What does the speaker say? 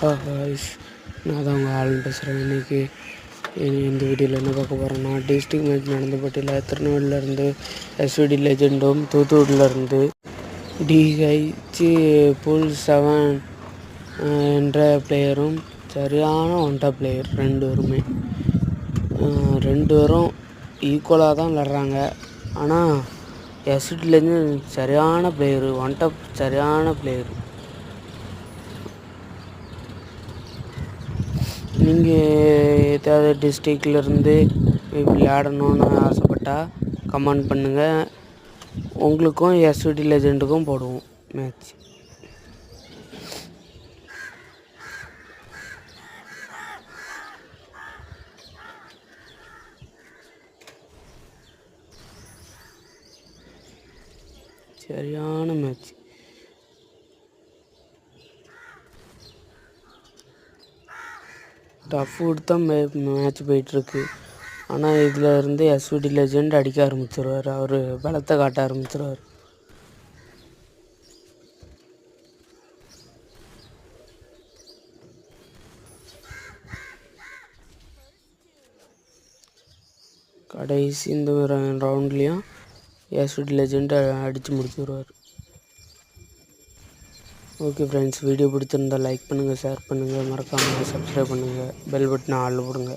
Guys, நான் தான் உங்கள் ஆளுன்னு பேசுகிறேன். இன்றைக்கி இந்த வீடியோவில் என்ன பார்க்க போகிறேன்னா, டிஸ்ட்ரிக்ட் மேட்ச் நடந்த போட்டியில் திருநெல்வேலியிலேருந்து எஸ்விடி லெஜெண்டும் தூத்துக்குடியிலேருந்து டிஹெச் புல் 7 என்ற பிளேயரும் சரியான ஒன்டா பிளேயர். ரெண்டு பேரும் ஈக்குவலாக தான் விளாட்றாங்க. ஆனால் எஸ்விடி லெஜெண்ட் சரியான பிளேயரு, ஒன்டா சரியான பிளேயரு. நீங்கள் ஏதாவது டிஸ்ட்ரிக்ட்லேருந்து விளையாடணுன்னு ஆசைப்பட்டால் கமெண்ட் பண்ணுங்கள். உங்களுக்கும் எஸ்விடி லெஜெண்டுக்கும் போடுவோம் மேட்ச். சரியான மேட்ச். டஃப் கொடுத்து தான் மேட்ச் போயிட்டுருக்கு. ஆனால் இதில் இருந்து எஸ்விடி லெஜெண்ட் அடிக்க ஆரம்பிச்சிருவார். அவர் பலத்தை காட்ட ஆரம்பிச்சிருவார். கடைசி இந்த ரவுண்ட்லேயும் எஸ்விடி லெஜெண்ட் அடித்து முடிச்சுடுவார். ஓகே ஃப்ரெண்ட்ஸ், வீடியோ பிடிச்சிருந்தால் லைக் பண்ணுங்கள், ஷேர் பண்ணுங்கள், மறக்காமல் சப்ஸ்கிரைப் பண்ணுங்கள், பெல் பட்டனை ஆல் போடுங்க.